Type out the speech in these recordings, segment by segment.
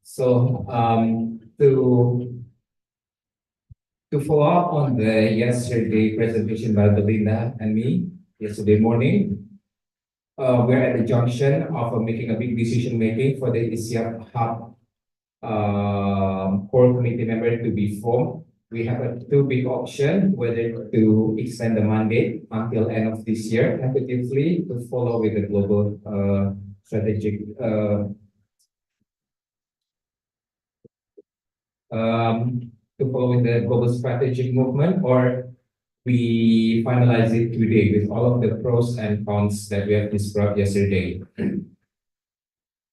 So to follow up on the yesterday presentation by Belinda and me yesterday morning, we're at the junction of making a big decision making for the ESEAP Hub core committee member to be formed. We have two big options, whether to extend the mandate until end of this year, tentatively to follow with the global strategic to follow with the global strategic movement, or we finalize it today with all of the pros and cons that we have described yesterday.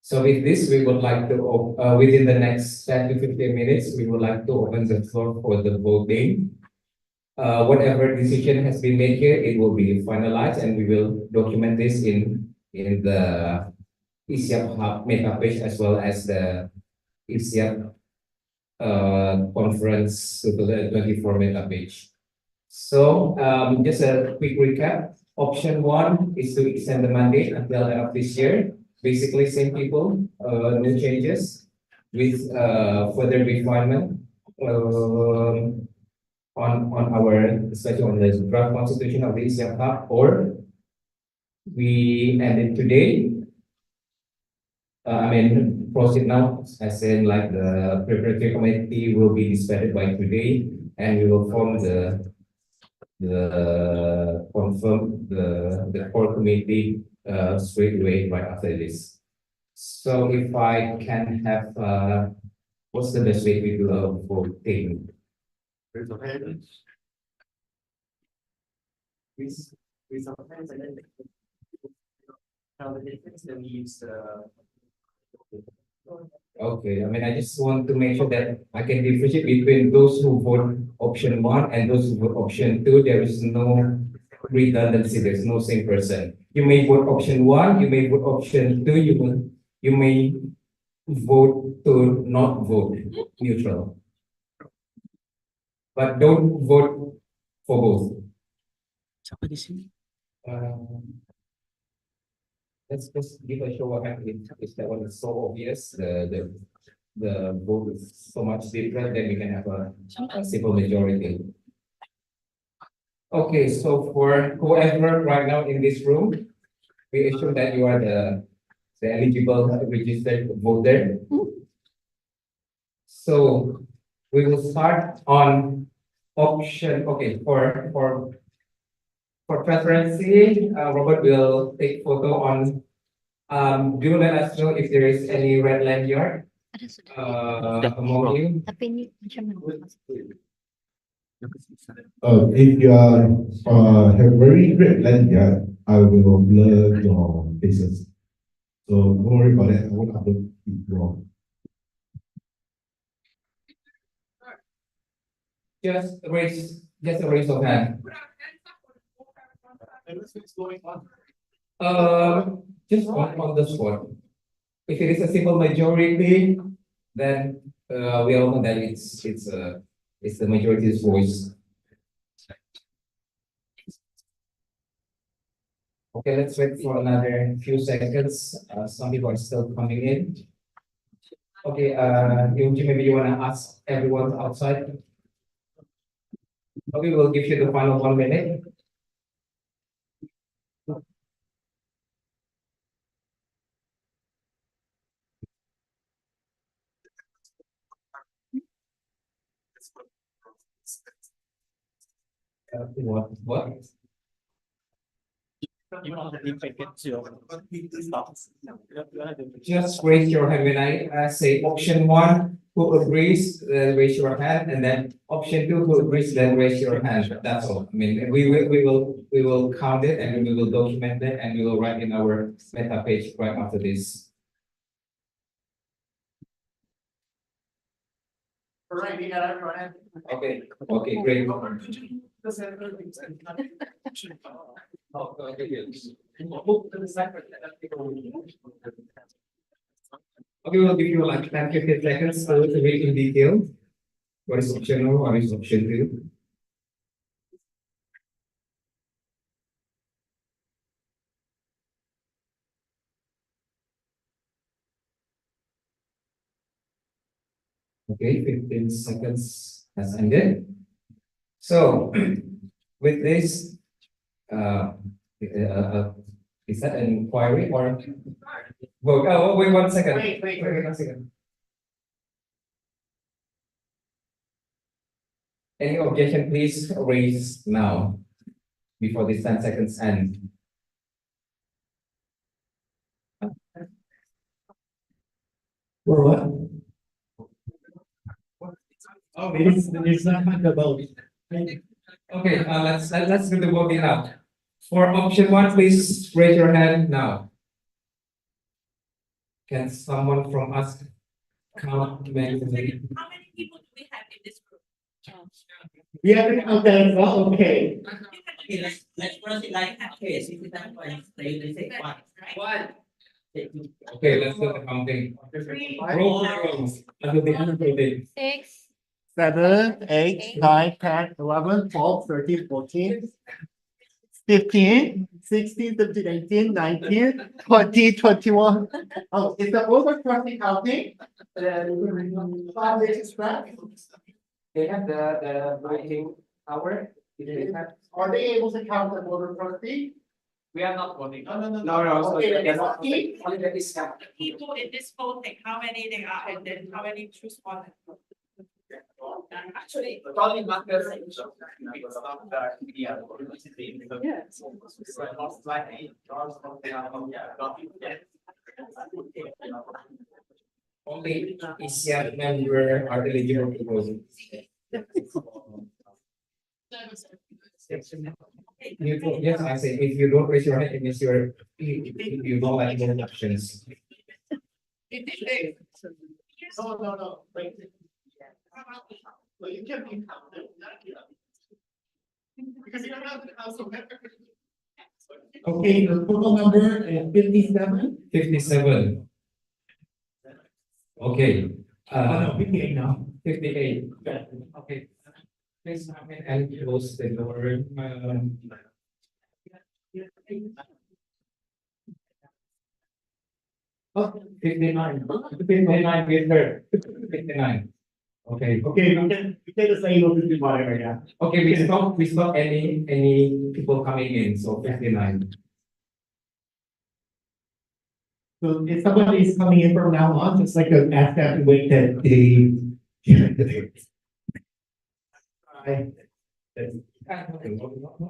So with this, we would like to, within the next 10 to 15 minutes, we would like to open the floor for the voting. Whatever decision has been made here, it will be finalized, and we will document this in the ESEAP Hub meta page as well as the ESEAP conference 2024 meta page. So just a quick recap. Option one is to extend the mandate until end of this year. Basically, same people, no changes, with further refinement on our, especially on the draft constitution of the ESEAP Hub, or we end it today. I mean, proceed now, as in like the preparatory committee will be disbanded by today, and we will form confirm the core committee straight away right after this. So if I can have what's the best way we do voting? Raise your hand. Raise your hands and then count the difference, then we use the. Okay, I mean, I just want to make sure that I can differentiate between those who vote option one and those who vote option two. There is no redundancy. There's no same person. You may vote option one. You may vote option two. You may vote to not vote, neutral, but don't vote for both. Siapa di sini? Let's just give a show of hands if that one is so obvious. The vote is so much different, then we can have a simple majority. Okay, so for whoever right now in this room, we assume that you are the eligible registered voter. So we will start on option. Okay, for preference, Robert will take photo on. Do let us know if there is any red lanyard Ada sudah. among you. Tapi ini macam mana? If you are have very red lanyard, I will blur your faces. So don't worry about that. I won't upload it wrong. Just raise your hand. Just on the spot. If it is a simple majority, then we all know that it's the majority's voice. Okay, let's wait for another few seconds. Some people are still coming in. Okay, maybe you wanna ask everyone outside. Okay, we'll give you the final 1 minute. What? Just raise your hand when I say option one. Who agrees? Raise your hand, and then option two. Who agrees? Then raise your hand. That's all. I mean, we will count it, and we will document it, and we will write in our meta page right after this. Right, we got everyone. Okay. Okay. Great. Okay, we'll give you like 10, 15 seconds to read in detail. What is option one? What is option two? Okay, 15 seconds has ended. So with this, uh, is that an inquiry or? Vote, oh, wait 1 second. Wait. 1 second. Any objection, please raise now before this 10 seconds end. For what? Oh, it's not about. Okay, let's do the voting now. For option one, please raise your hand now. Can someone from us count manually? How many people do we have in this group? We haven't counted as well, okay. Okay, let's proceed like that case, if you don't want, they say one, right? One. Okay, let's do the counting. Three. Roll call. Under the end of the day. 6, 7, 8, 9, 10, 11, 12, 13, 14, 15, 16, 17, 18, 19, 20, 21. Oh, is the over crossing counting? Then 5 digits, right? They have the voting power. They have, Are they able to count the voter crossing? we are not voting. No, So okay, they are not okay. only the discount. The people in this voting, how many they are, and then how many choose one? Actually, the only matters. Only ESEAP member are eligible to vote. Yes, I say, if you don't raise your hand, it means you don't like the options. No, wait. Well, you can be counted, not you. Because you don't have the council member. Okay, the total number is 57. 57. Okay. No, 58 now. 58. Okay. Please come in and close the door. Oh, 59. 59, we heard. 59. Okay. Okay, we can just say no to whatever, yeah. Okay, we stop any people coming in, so 59. So if somebody is coming in from now on, just like ask them to wait that they.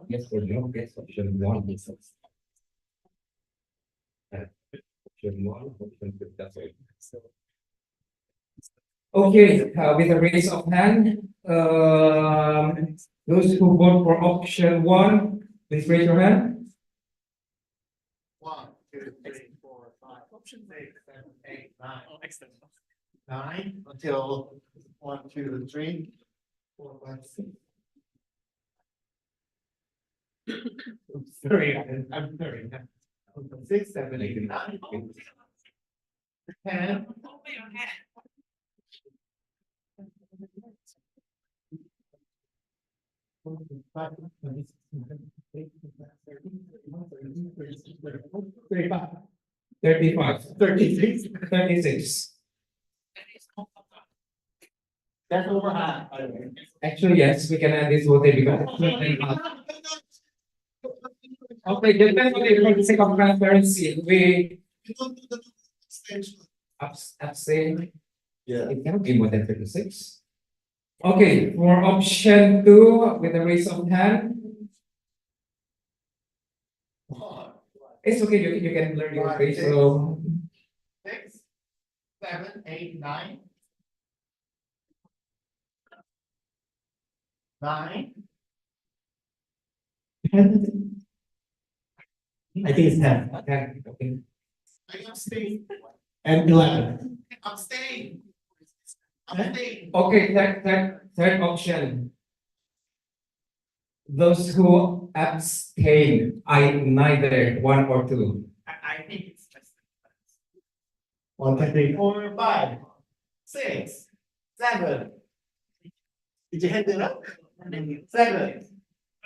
Yes or no, yes, option one. Yes. Option one, option two, that's it. Okay, with a raise of hand, those who vote for option one, please raise your hand. 1, 2, 3, 4, 5, option 6, 7, 8, 9. 9 until 1, 2, 3, 4, 5, 6. Sorry, I'm sorry. 6, 7, 8, 9. 10. Open your hand. 35, 36. 36. That's over half. Actually, yes, we can add this voting because. Okay, just for the sake of transparency, we abstain. Yeah. It cannot be more than 36. Okay, for option two, with the raise of hand, it's okay, you can learn your face, so. 6, 7, 8, 9. 9. 10. I think it's 10. Okay. I abstain. And 11. Abstain. Abstain. Okay, third option. Those who abstain, I neither one or two. I think it's just. 1, 2, 3, 4, 5, 6, 7. Did you hand it up? 7.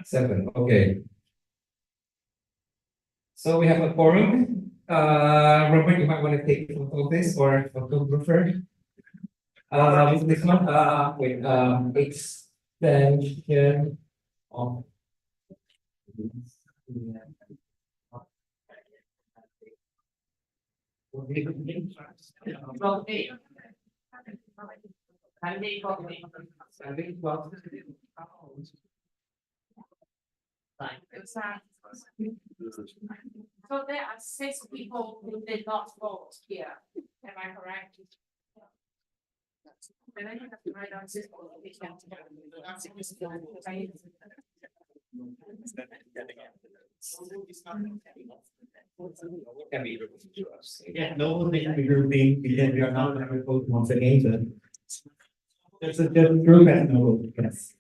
7, okay. So we have a quorum. Robert, you might want to take a photo of this or photographer. This one, wait, extension of. So there are 6 people who did not vote here, am I correct? Then I have to write down 6 people. Can be repeated to us. Yeah, no, they can be grouping because we are not going to vote once again, so. There's a good group and no, yes.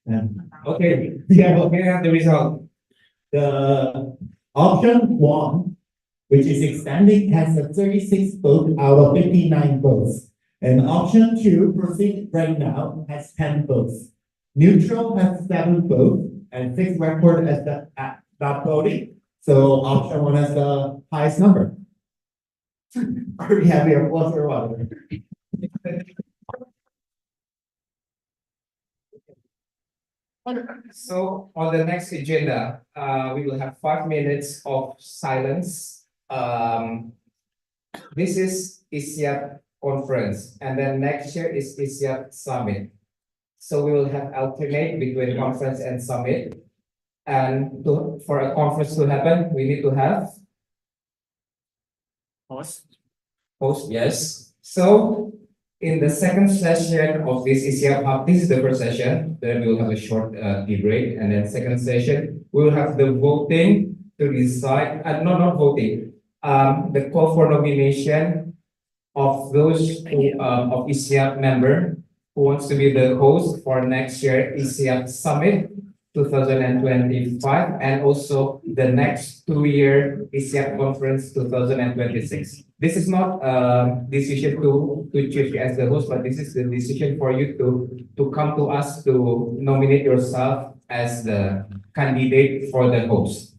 Yeah. Okay, Yeah, okay, have the result. the option one, which is extending, has a 36 vote out of 59 votes. And option two, proceed right now, has 10 votes. Neutral has 7 votes and 6 record as not voting. So option one has the highest number. Are we happy or was or what? So on the next agenda, we will have 5 minutes of silence. This is ESEAP conference, and then next year is ESEAP summit. So we will have alternate between conference and summit. And for a conference to happen, we need to have host, yes. So in the second session of this ESEAP Hub, this is the first session, then we will have a short tea break, and then second session, we will have the voting to decide, not voting, the call for nomination of those who, of ESEAP member who wants to be the host for next year ESEAP Summit 2025, and also the next 2-year ESEAP Conference 2026. This is not a decision to choose you as the host, but this is the decision for you to come to us to nominate yourself as the candidate for the host.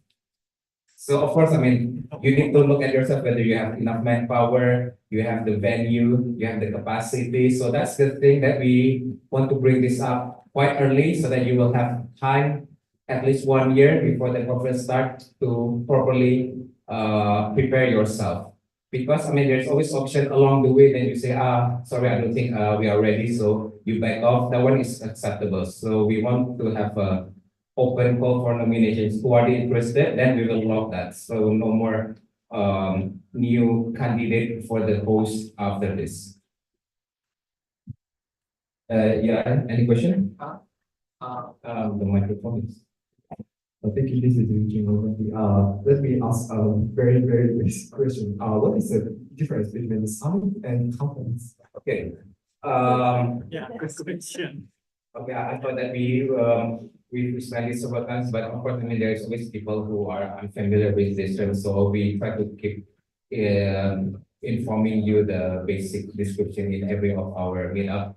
So of course, I mean, you need to look at yourself whether you have enough manpower, you have the venue, you have the capacity. So that's the thing that we want to bring this up quite early so that you will have time, at least 1 year before the conference starts, to properly prepare yourself. Because I mean, there's always option along the way. Then you say, sorry, I don't think we are ready. So you back off. That one is acceptable. So we want to have a open call for nominations. Who are interested? Then we will lock that. So no more new candidate for the host after this. Yeah, any question? The microphone is. Thank you. This is Eugene Overby. Let me ask a very, very basic question. What is the difference between the summit and conference? Okay. Yeah, good question. Okay, I thought that we explained this several times, but of course, I mean, there's always people who are unfamiliar with this term, so we try to keep informing you the basic description in every of our meetup.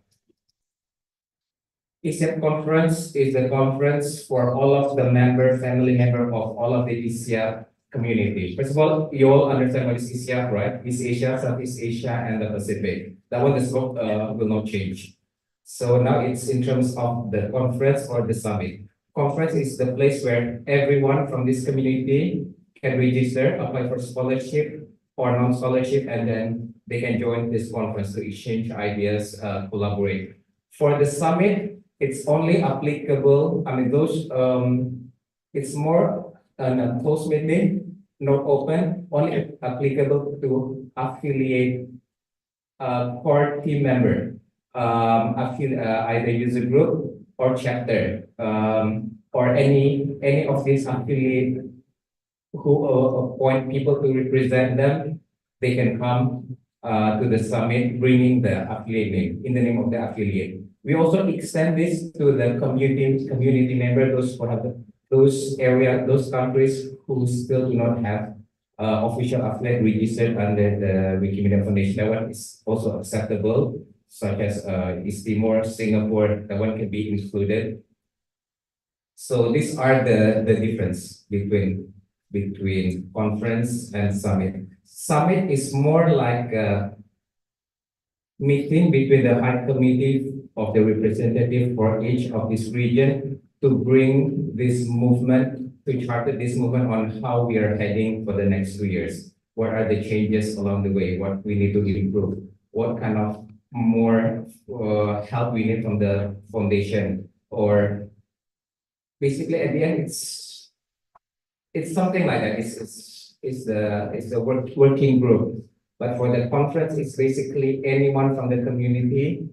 ESEAP conference is the conference for all of the family member of all of the ESEAP community. First of all, you all understand what is ESEAP, right? East Asia, Southeast Asia, and the Pacific. That one, the scope will not change. So now it's in terms of the conference or the summit. Conference is the place where everyone from this community can register, apply for scholarship or non-scholarship, and then they can join this conference to exchange ideas, collaborate. For the summit, it's only applicable, I mean, it's more a closed meeting, not open, only applicable to affiliate core team member, either user group or chapter, or any of these affiliate who appoint people to represent them. They can come to the summit, bringing the affiliate name in the name of the affiliate. We also extend this to the community member, those who have those countries who still do not have official affiliate registered under the Wikimedia Foundation. That one is also acceptable, such as East Timor, Singapore. That one can be included. So these are the difference between conference and summit. Summit is more like meeting between the high committee of the representative for each of this region to bring this movement, to chart this movement on how we are heading for the next 2 years. What are the changes along the way? What we need to improve? What kind of more help we need from the foundation? Or basically at the end, it's something like that. It's the working group. But for the conference, it's basically anyone from the community,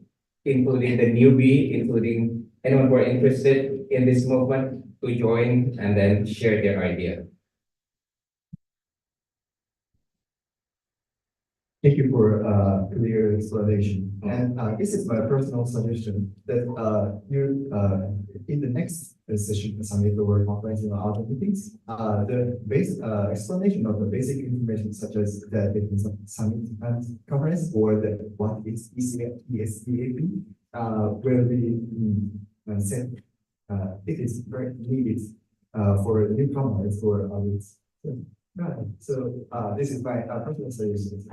including the newbie, including anyone who are interested in this movement to join and then share their idea. Thank you for clear explanation. And this is my personal suggestion that you in the next session, summit or conference or other meetings, the base explanation of the basic information such as the definition of summit and conference or the what is ESEAP will be said. It is very needed for newcomers or others. So this is my personal suggestion.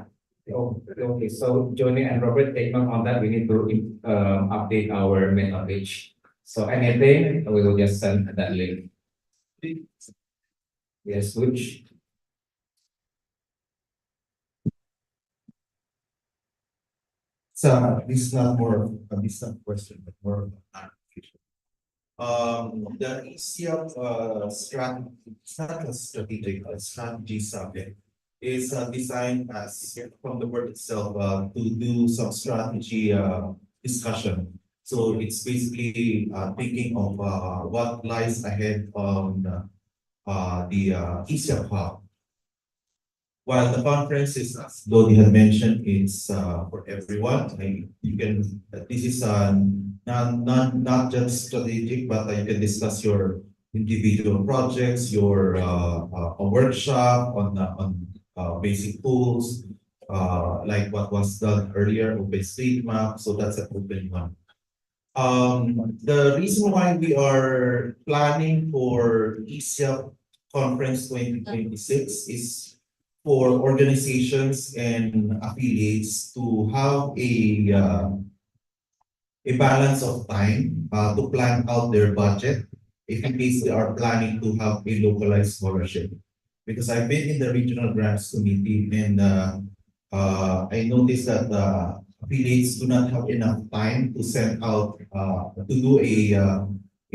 Oh, okay, so Johnny and Robert, take note on that. We need to update our meta page. So anything, we will just send that link. Yes, which? So this is not more of a distant question, but more of an clarification. The ESEAP strategy, it's not a strategic, strategy subject is designed as from the word itself to do some strategy discussion. So it's basically thinking of what lies ahead on the ESEAP hub. While the conference is, as Dodi had mentioned, it's for everyone. You can, this is not just strategic, but you can discuss your individual projects, your a workshop on basic tools, like what was done earlier, OpenStreetMap. So that's an open one. The reason why we are planning for ESEAP Conference 2026 is for organizations and affiliates to have a balance of time to plan out their budget if in case they are planning to have a localized scholarship. Because I've been in the regional grants committee and I noticed that affiliates do not have enough time to send out to do a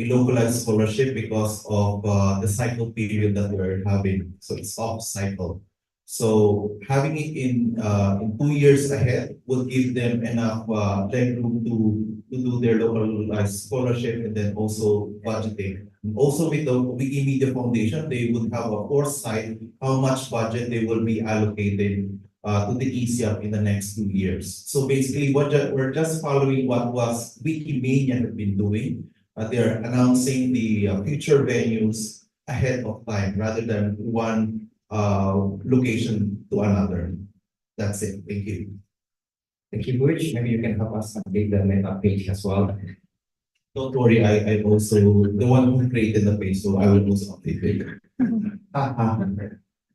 localized scholarship because of the cycle period that we're having. So it's off cycle. So having it in 2 years ahead will give them enough legroom to do their localized scholarship and then also budgeting. And also with the Wikimedia Foundation, they would have a foresight how much budget they will be allocated to the ESEAP in the next 2 years. So basically, we're just following what was Wikimedia had been doing. They're announcing the future venues ahead of time rather than one location to another. That's it. Thank you. Thank you, Butch. Maybe you can help us update the meta page as well. Don't worry, I also the one who created the page, so I will also update it.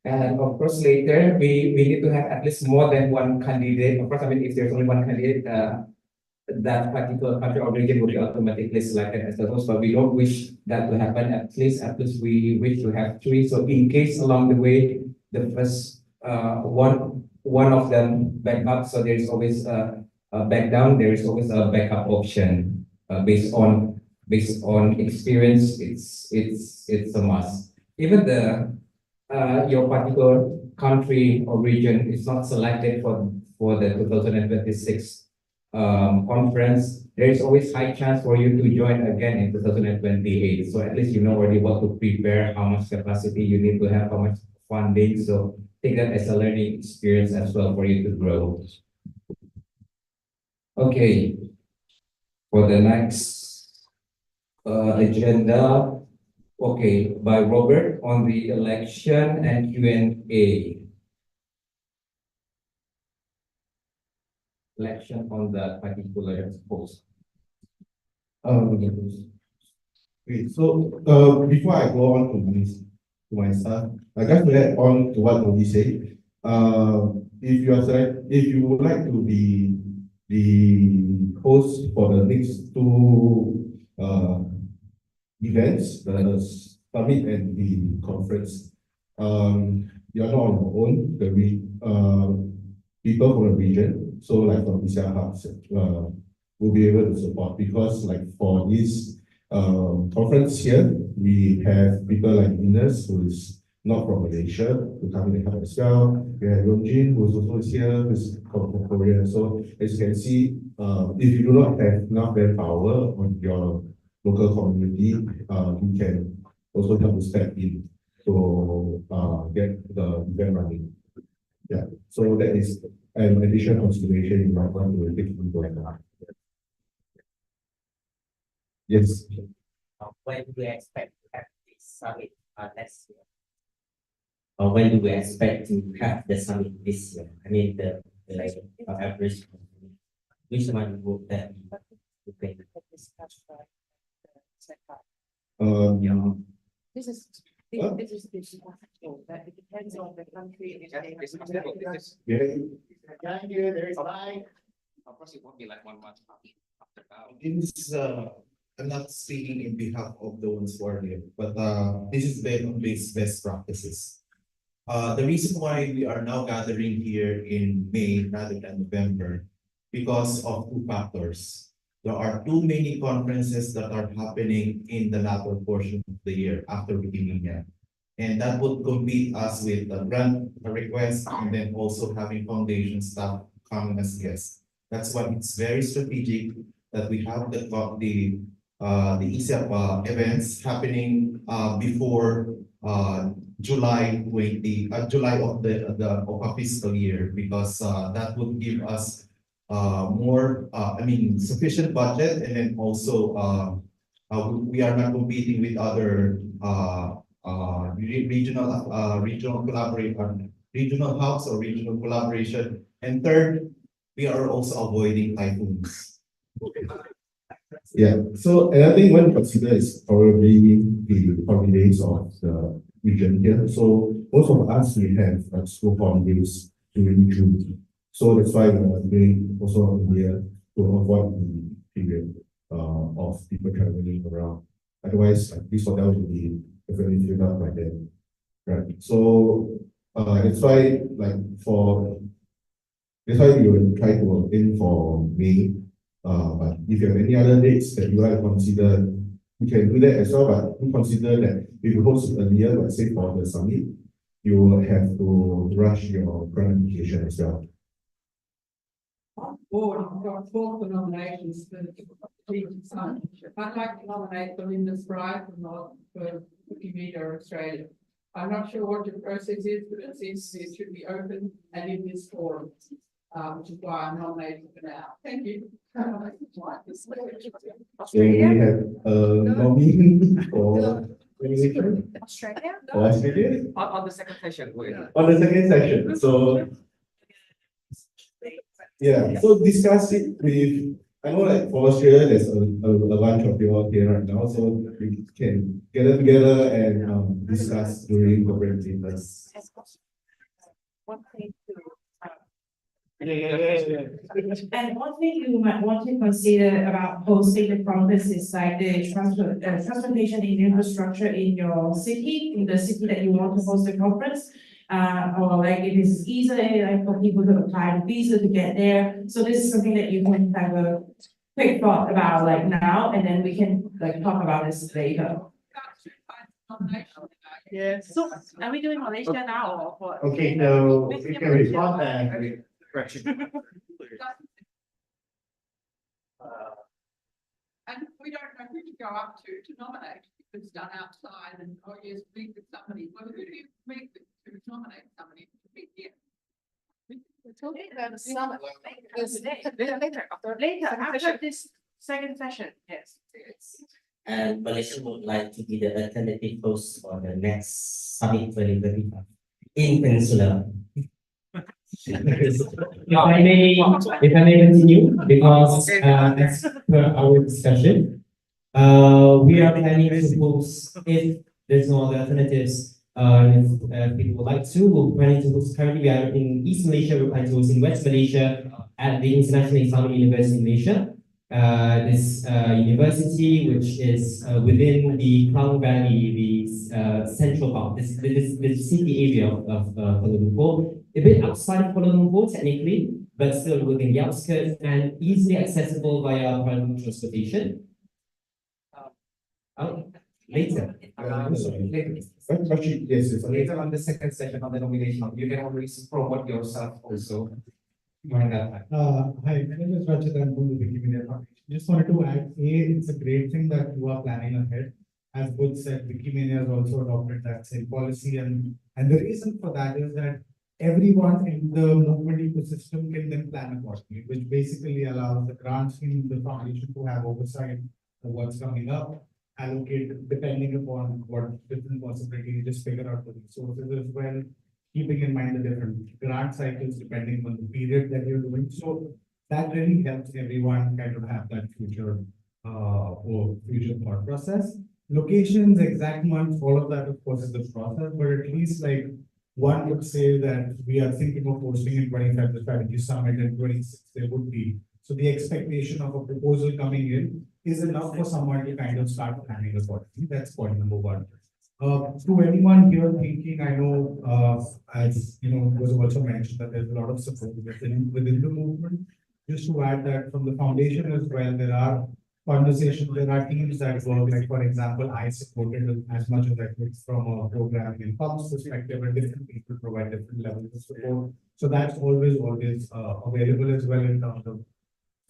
And of course, later we need to have at least more than one candidate. Of course, I mean, if there's only one candidate, that particular country or region will be automatically selected as the host. But we don't wish that to happen. At least we wish to have 3. So in case along the way the first one of them back up, so there is always a back down. There is always a backup option based on experience. It's a must. Even the your particular country or region is not selected for the 2026 conference, there is always high chance for you to join again in 2028. So at least you know already what to prepare, how much capacity you need to have, how much funding. So take that as a learning experience as well for you to grow. Okay, for the next agenda, okay, by Robert on the election and Q&A. Election on the particular post. Okay, so before I go on to my stuff, I just to add on to what Obi said. If you would like to be the host for the next two events, the summit and the conference. You are not on your own. People from the region, so like from ESEAP hubs, will be able to support, because like for this conference here, we have people like Ines, who is not from Malaysia, who come in and help as well. We have Yongjin, who is also here, who is from Korea. So as you can see, if you do not have enough manpower on your local community, you can also help to step in to get the event running. Yeah, so that is an additional consideration you might want to take into account. Yes. When do we expect to have this summit next year? Or when do we expect to have the summit this year? I mean, the like average, which one would that be? Yeah. This is, this is discussable, that it depends on the country. Yeah. There is line. Of course, it won't be like 1 month after now. This I'm not speaking in behalf of the ones who are here, but this is based on best practices. The reason why we are now gathering here in May rather than November, because of two factors. There are too many conferences that are happening in the latter portion of the year after beginning. And that would compete us with the grant request and then also having foundation staff come as guests. That's why it's very strategic that we have the ESEAP events happening before July of the fiscal year, because that would give us more sufficient budget, and then also we are not competing with other regional hubs or regional collaboration. And third, we are also avoiding typhoons. Yeah, so and I think one consider is probably the holidays of the region here. So most of us, we have school holidays during June. So that's why we are doing also here to avoid the period of people traveling around. Otherwise, this hotel will be definitely filled up by then. Right. So that's why we will try to aim for May. But if you have any other dates that you like to consider, you can do that as well. But do consider that if you host it earlier, let's say for the summit, you will have to rush your grant application as well. Board, I've got 4 nominations for the Strategic Summit. I'd like to nominate Belinda Spry for Wikimedia Australia. I'm not sure what the process is, but it seems it should be open and in this forum, which is why I'm nominating for now. Thank you. So we have nominee for Australia? Australia On the second session, on the second session. So yeah, so discuss it with. I know like for Australia, there's a bunch of you all here right now, so we can gather together and discuss during the break papers. One thing to And one thing you might want to consider about hosting the conference is like the transportation and infrastructure in your city, in the city that you want to host the conference. Or like it is easy like for people to apply the visa to get there. So this is something that you can have a quick thought about like now, and then we can like talk about this later. Yeah. So are we doing Malaysia now or what? Okay, no, we can respond and correction. And we don't know who to go up to nominate. If it's done outside and, oh yes, meet with somebody. Well, who do you meet with to nominate somebody to be here? We're talking about the summit. Later, after this second session, yes. And Malaysia would like to be the alternative host for the next summit 2025 in Peninsula. If I may continue, because as per our discussion, we are planning to host, if there's no other alternatives, If people would like to, we're planning to host, currently we are in East Malaysia, we're planning to host in West Malaysia at the International Islamic University in Malaysia. This university, which is within the Klang Valley, the central part, this city area of Kuala Lumpur, a bit outside of Kuala Lumpur technically, but still within the outskirts and easily accessible via public transportation. Later. Actually, yes, it's Later on the second session of the nomination, you can always promote yourself also. During that time. Hi, my name is Rajat. I'm from the Wikimedia Foundation. Just wanted to add, it's a great thing that you are planning ahead. As both said, Wikimedia has also adopted that same policy, and the reason for that is that everyone in the movement ecosystem can then plan accordingly, which basically allows the grants team, the foundation to have oversight of what's coming up, allocate depending upon what different possibilities, just figure out the resources as well, keeping in mind the different grant cycles depending on the period that you're doing. So that really helps everyone kind of have that future or future thought process. Locations, exact months, all of that, of course, is the process, but at least like one would say that we are thinking of hosting in 25 the strategy summit, and 26 there would be. So the expectation of a proposal coming in is enough for someone to kind of start planning accordingly. That's point number one. To anyone here thinking, I know, as you know, it was also mentioned that there's a lot of support within the movement. Just to add that from the foundation as well, there are conversations, there are teams that work, like for example, I supported as much as I could from a programming and comms perspective, and different people provide different levels of support. So that's always available as well in terms of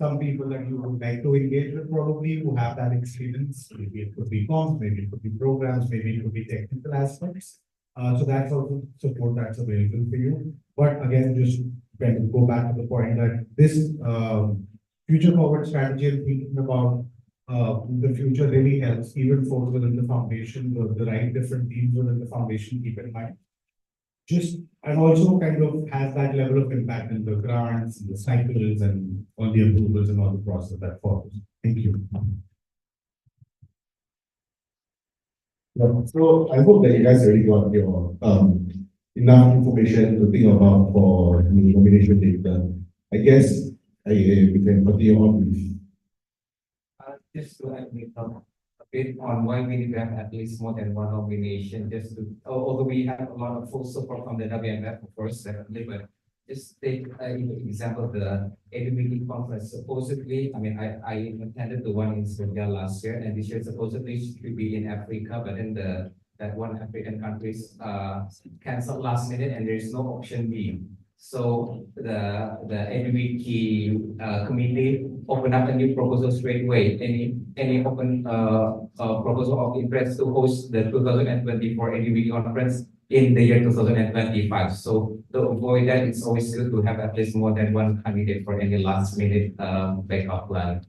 some people that you would like to engage with, probably who have that experience. Maybe it could be comms, maybe it could be programs, maybe it could be technical aspects. So that's also support that's available for you. But again, just when to go back to the point that this future forward strategy and thinking about the future really helps even folks within the foundation, the right different teams within the foundation, keep in mind. Just and also kind of has that level of impact in the grants, the cycles, and all the approvals and all the process that follows. Thank you. So I hope that you guys already got your enough information to think about for the nomination data. I guess we can continue on with. Just to add a bit on why we need to have at least more than one nomination, just to, although we have a lot of full support from the WMF, of course, definitely, but just take example, the AWB conference. Supposedly, I mean, I attended the one in Serbia last year, and this year supposedly should be in Africa, but then that one African countries canceled last minute, and there is no option B. So the AWB committee opened up a new proposal straight away. Any open proposal of interest to host the 2024 AWB conference in the year 2025. So to avoid that, it's always good to have at least more than one candidate for any last minute backup plan.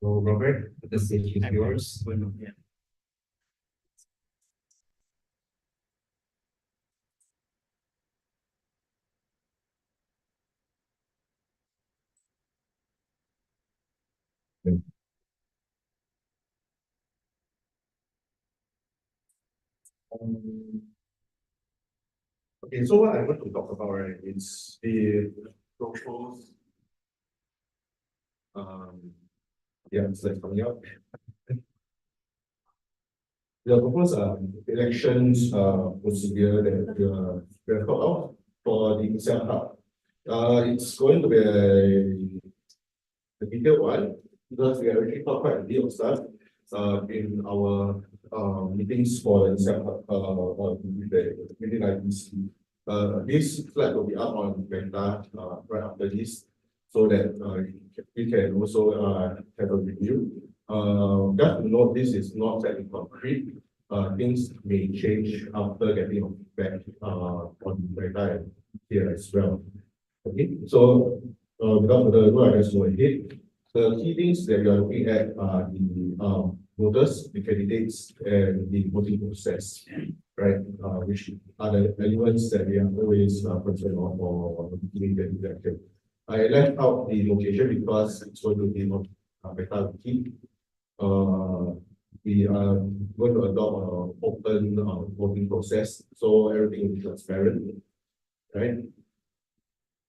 So Robert, the stage is yours. Okay, so what I want to talk about, right, is the proposed yeah, it's like coming up. The proposed elections procedure that we have thought of for the ESEAP Hub. It's going to be a detailed one because we already thought quite a bit of stuff in our meetings for the ESEAP Hub with the meeting IPC. This slide will be up on Meta right after this, so that we can also have a review. Just to note, this is not set in concrete. Things may change after getting feedback on Meta here as well. Okay, so without further ado, I just go ahead. The key things that we are looking at are the voters, the candidates, and the voting process, right? Which are the elements that we are always concerned on for beginning the election. I left out the location because it's going to be on Meta key. we are going to adopt an open voting process, so everything will be transparent, right?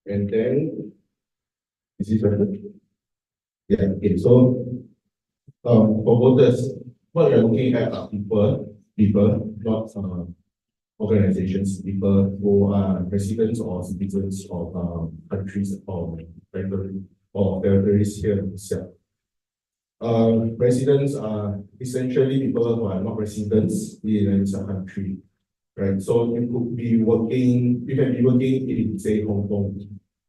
And then, is this better? Yeah, okay, so for voters, what we are looking at are people, not organizations, people who are residents or citizens of countries or territories here in ESEAP. Residents are essentially people who are not residents in a country, right? So you could be working, you can be working in, say, Hong Kong,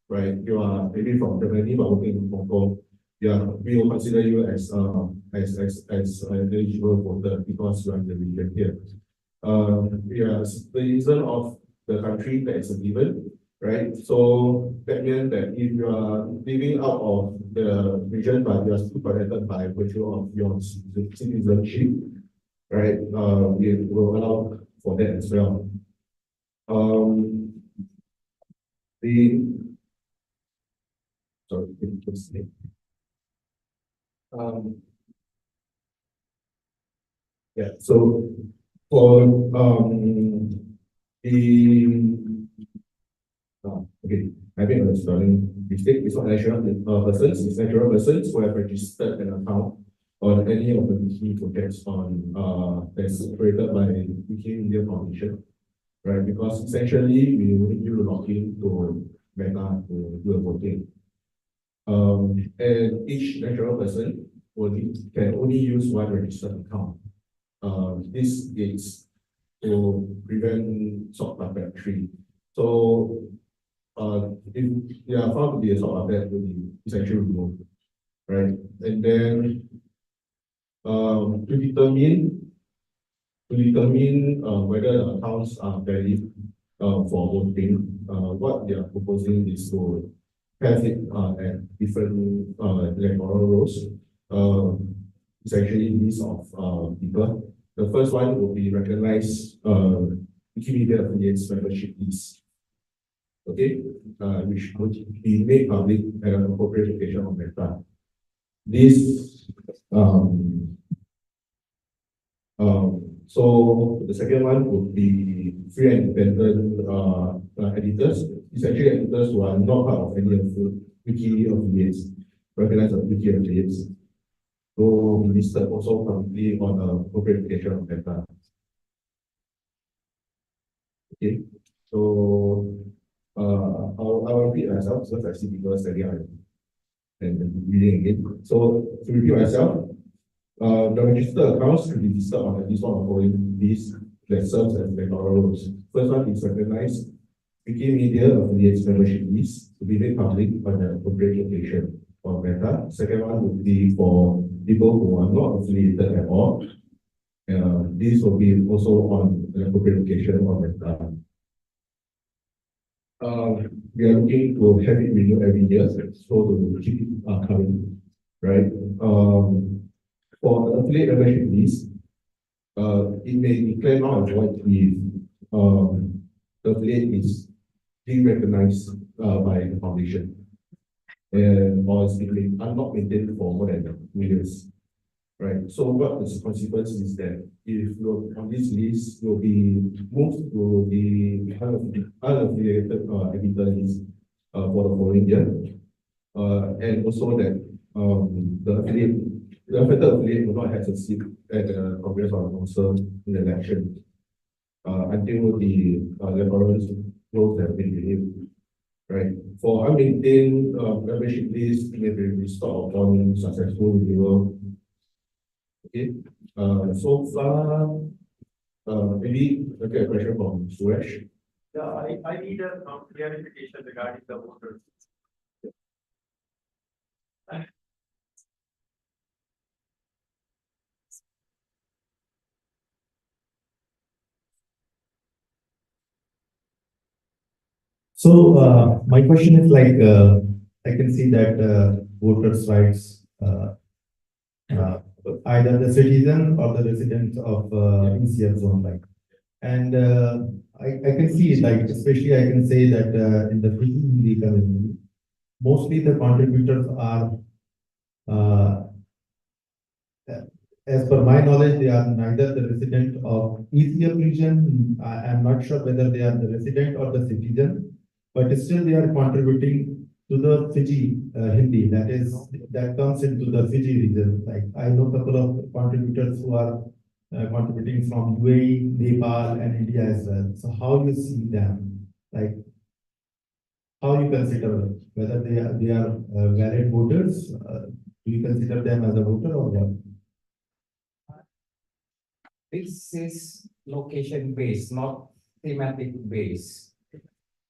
right? You are maybe from Germany but working in Hong Kong. Yeah, we will consider you as an eligible voter because you are in the region here. You are a citizen of the country that is a given, right? So that means that if you are living out of the region but you are still protected by virtue of your citizenship, right? We will allow for that as well. Sorry, just say. Yeah, so for okay, I think a spelling mistake. It's not natural persons, it's natural persons who have registered an account on any of the key projects on that's operated by Wiki Media Foundation, right? Because essentially we will need you to log in to Meta to do a voting. And each natural person can only use one registered account. This is to prevent sort of battery. So if you are found to be a sort of that will be essentially removed, right? And then to determine whether the accounts are valid for voting, what they are proposing is to have it at different electoral rows. It's actually a list of people. The first one will be recognized Wikimedia affiliates membership list. Okay, which would be made public at an appropriate location on Meta. This so the second one would be free and independent editors. It's actually editors who are not part of any of the Wiki affiliates, recognized as Wiki affiliates. So we listed also currently on the appropriate location of Meta. Okay, so I'll repeat myself because I see people studying and reading again. So to repeat myself, the registered accounts should be listed on at least one of the following lists that serves as electoral roles. First one is recognized Wikimedia affiliates membership list to be made public on the appropriate location for Meta. Second one would be for people who are not affiliated at all. This will be also on an appropriate location on Meta. We are looking to have it renewed every year, so to keep it coming, right? For the affiliate membership list, it may declare null and void if the affiliate is being recognized by the foundation and or is not maintained for more than 2 years, right? So what the consequence is that if you're on this list, you'll be moved to the unaffiliated editor list for the following year, and also that the affected affiliate will not have a seat at the Congress or Council in the election until the electoral roles have been renewed, right? For unmaintained membership list, it may be restored upon successful renewal. Okay, so far, maybe okay, a question from Suresh. Yeah, I need a clarification regarding the voters. So my question is like, I can see that voters' rights, either the citizen or the resident of ECF zone, like, and I can see like, especially I can say that in the Hindi community, mostly the contributors are as per my knowledge, they are neither the resident of ECF region. I am not sure whether they are the resident or the citizen, but still they are contributing to the Fiji Hindi. That comes into the Fiji region. Like I know a couple of contributors who are contributing from UAE, Nepal, and India as well. So how you see them? Like how you consider whether they are valid voters? Do you consider them as a voter or what? This is location based, not thematic based.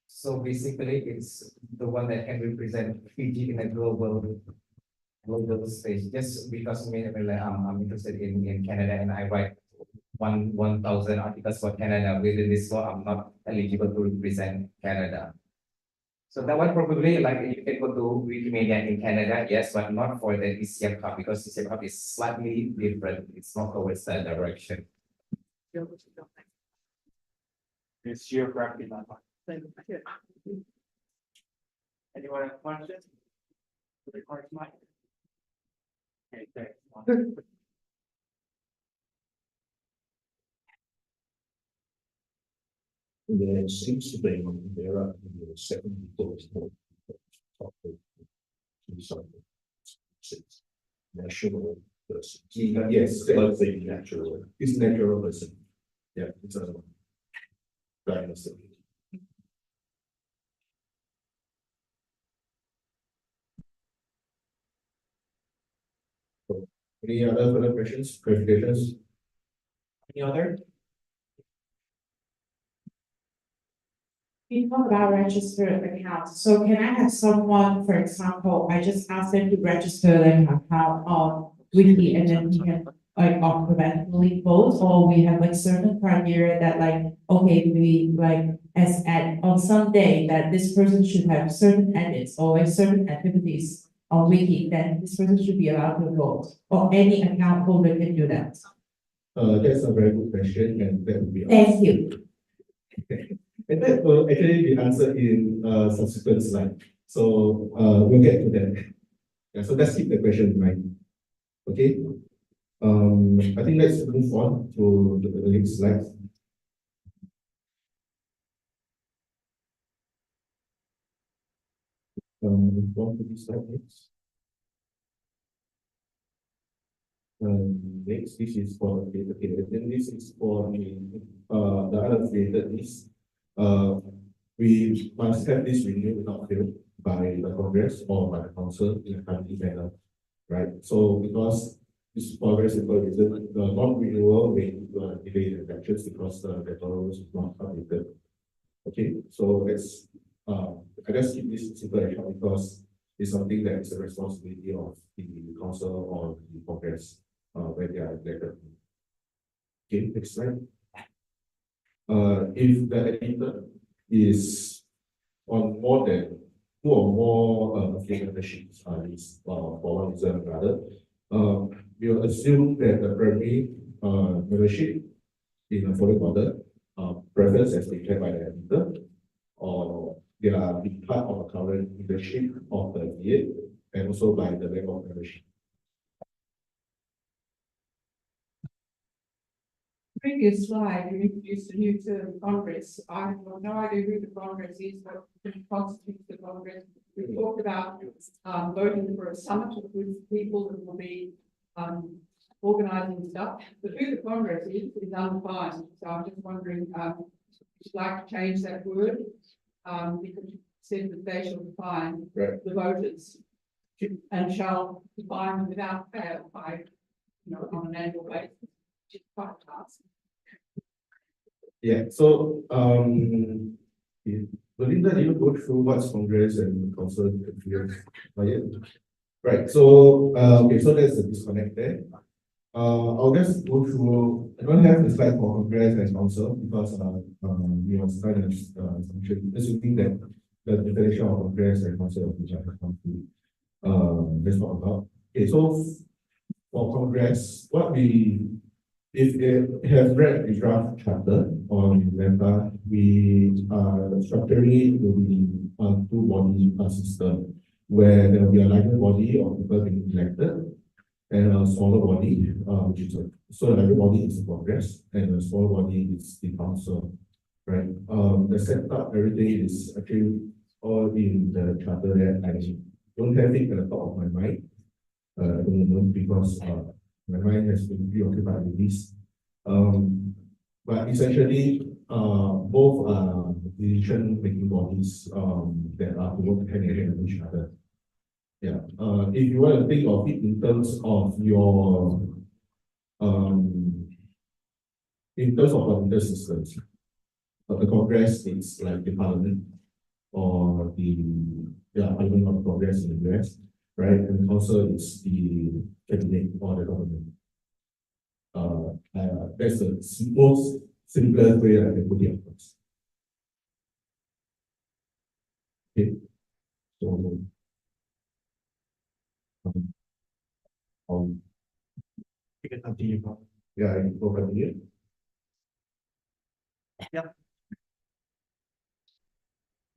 So basically, it's the one that can represent Fiji in a global stage. Just because I'm interested in Canada and I write 1,000 articles for Canada within this law, I'm not eligible to represent Canada. So that one probably like you can go to Wikimedia in Canada, yes, but not for the ESEAP Cup because ESEAP Cup is slightly different. It's not towards that direction. It's geography, not. Anyone have questions? For the course, Mike? Okay, thanks. There seems to be, there are second thoughts. National person. Yes, let's say natural. It's natural person. Yeah, it's a diagnostic. Any other further questions, clarifications? Any other? We talk about registered accounts. So can I have someone, for example, I just ask them to register their account on Wiki and then we can like automatically vote, or we have like certain criteria that like, okay, we like as at on some day that this person should have certain edits or like certain activities on Wiki, then this person should be allowed to vote, or any account holder can do that. That's a very good question, and that will be. Thank you. And that will actually be answered in subsequent slide. So we'll get to that. Yeah, so let's keep the question in mind. Okay. I think let's move on to the next slide. On to this slide next. Next, this is for the data. Then this is for the unaffiliated list. We must have this renewed without fail by the Congress or by the Council in a timely manner, right? So because this is for a very simple reason, the non-renewal may delay the elections because the electoral is not updated. Okay, so let's I just keep this simple and short because it's something that is a responsibility of the Council or the Congress when they are elected. Okay, next slide. If the editor is on more than two or more memberships for one reason or another, we will assume that the primary membership in the following order, preference as declared by the editor, or they are being part of a current membership of the affiliate, and also by the level of membership. Previous slide, you introduced a new term, Congress. I have no idea who the Congress is, what constitutes the Congress. We talked about voting for a summit with people that will be organizing stuff, but who the Congress is undefined. So I'm just wondering, would you like to change that word? Because you said that they shall define the voters and shall define without fail by, on an annual basis. Which is quite a task. Yeah, so Belinda, do you go through what's Congress and Council? Right, so okay, so there's a disconnect there. I'll just go through. I don't have the slide for Congress and Council because we was trying to assuming that the definition of Congress and Council of which I have come to let's talk about. Okay, so for Congress, what we if you have read the draft charter on member, we are structurally to be two body system where there will be a larger body of people being elected, and a smaller body, which is so the larger body is the Congress, and the smaller body is the council, right? The setup, everything is actually all in the charter that I don't have it at the top of my mind at the moment because my mind has been preoccupied with this. But essentially, both are decision-making bodies that are to work hand in hand with each other. Yeah. If you want to think of it in terms of your in terms of political systems, the Congress is like the Parliament or the Parliament of Congress in the US, right? And also it's the cabinet or the government. That's the most simplest way I can put it across. Okay, so You can continue. yeah, I go continue. Yeah.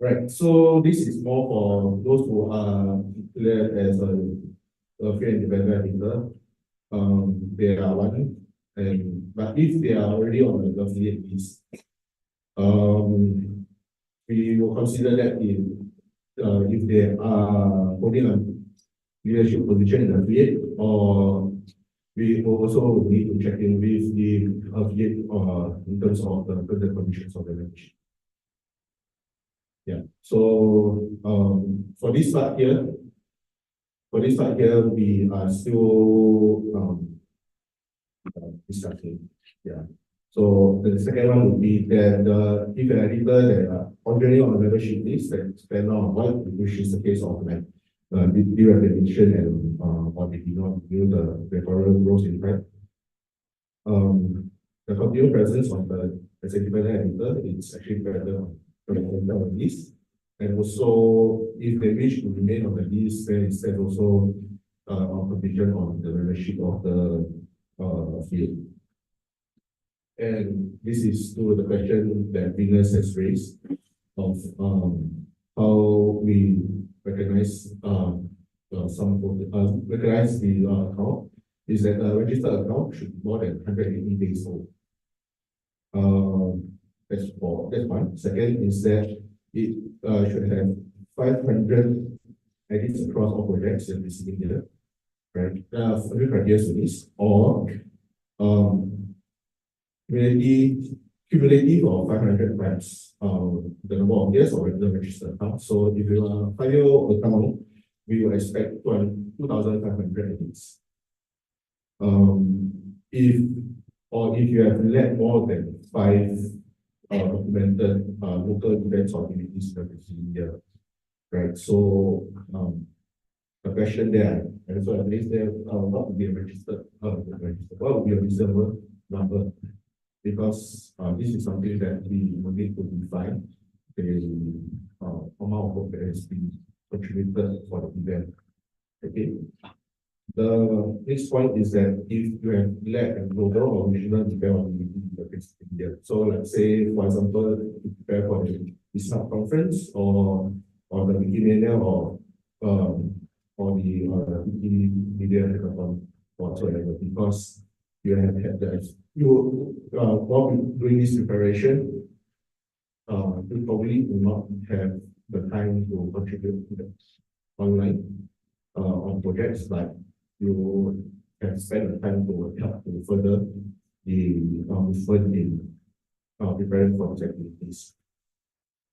Right, so this is more for those who are declared as a free and independent thinker. They are one, and but if they are already on the affiliate list, we will consider that if they are holding a leadership position in the affiliate, or we also need to check in with the affiliate in terms of the conditions of the membership. Yeah, so for this part here, we are still discussing. Yeah. So the second one would be that if an editor that are already on the membership list that spend on what, which is the case of like deregulation and or they did not view the referral rules in fact. The continued presence of the as a independent editor is actually better on the list. And also, if they wish to remain on the list, then instead also condition on the membership of the field. And this is to the question that Venus has raised of how we recognize recognize the account is that a registered account should be more than 180 days old. That's one. Second is that it should have 500 edits across all projects in this year, right? 100 criteria for this, or cumulative of 500 times the number of years of the registered account. So if you are a 5-year account, we will expect 2,500 edits. If you have led more than 5 documented local events or activities in the year, right? So the question there, and so at least there, what would be a registered, what would be a reasonable number? Because this is something that we will need to define the amount of work that has been contributed for the event. Okay. The next point is that if you have led a global or regional event in India, so let's say, for example, to prepare for the ESEAP conference or the Wikimedia or the Wikimedia hackathon whatsoever, because you have had that while doing this preparation, you probably will not have the time to contribute to the online on projects, like you can spend the time to help to further the fund in preparing for these activities.